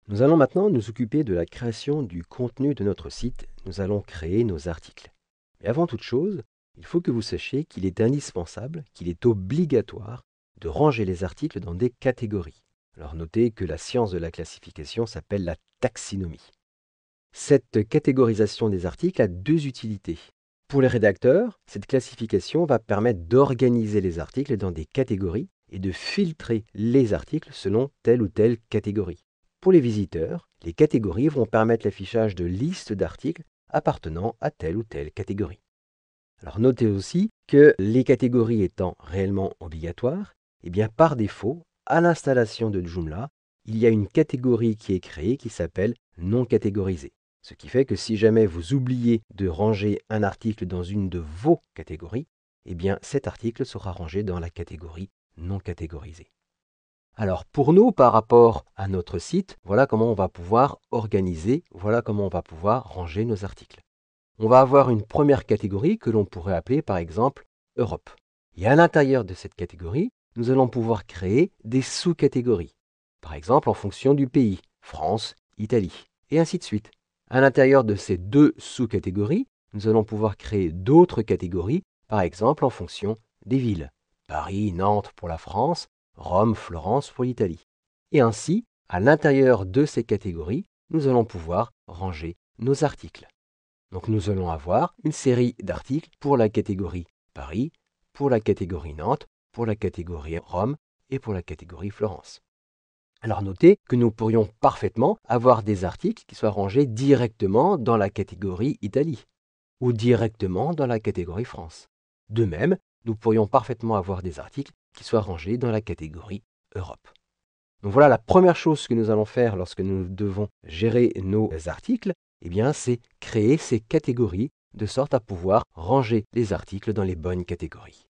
Nous allons maintenant nous occuper de la création du contenu de notre site. Nous allons créer nos articles. Mais avant toute chose, il faut que vous sachiez qu'il est indispensable, qu'il est obligatoire de ranger les articles dans des catégories. Alors notez que la science de la classification s'appelle la taxinomie. Cette catégorisation des articles a deux utilités. Pour les rédacteurs, cette classification va permettre d'organiser les articles dans des catégories et de filtrer les articles selon telle ou telle catégorie. Pour les visiteurs, les catégories vont permettre l'affichage de listes d'articles appartenant à telle ou telle catégorie. Alors notez aussi que les catégories étant réellement obligatoires, par défaut, à l'installation de Joomla, il y a une catégorie qui est créée qui s'appelle non catégorisée. Ce qui fait que si jamais vous oubliez de ranger un article dans une de vos catégories, cet article sera rangé dans la catégorie non catégorisée. Alors pour nous, par rapport à notre site, voilà comment on va pouvoir organiser, voilà comment on va pouvoir ranger nos articles. On va avoir une première catégorie que l'on pourrait appeler par exemple Europe. Et à l'intérieur de cette catégorie, nous allons pouvoir créer des sous-catégories. Par exemple en fonction du pays, France, Italie, et ainsi de suite. À l'intérieur de ces deux sous-catégories, nous allons pouvoir créer d'autres catégories, par exemple en fonction des villes. Paris, Nantes pour la France, Rome, Florence pour l'Italie. Et ainsi, à l'intérieur de ces catégories, nous allons pouvoir ranger nos articles. Donc nous allons avoir une série d'articles pour la catégorie Paris, pour la catégorie Nantes, pour la catégorie Rome et pour la catégorie Florence. Alors notez que nous pourrions parfaitement avoir des articles qui soient rangés directement dans la catégorie Italie ou directement dans la catégorie France. De même, nous pourrions parfaitement avoir des articles qui soient rangés dans la catégorie Europe. Donc voilà la première chose que nous allons faire lorsque nous devons gérer nos articles, c'est créer ces catégories de sorte à pouvoir ranger les articles dans les bonnes catégories.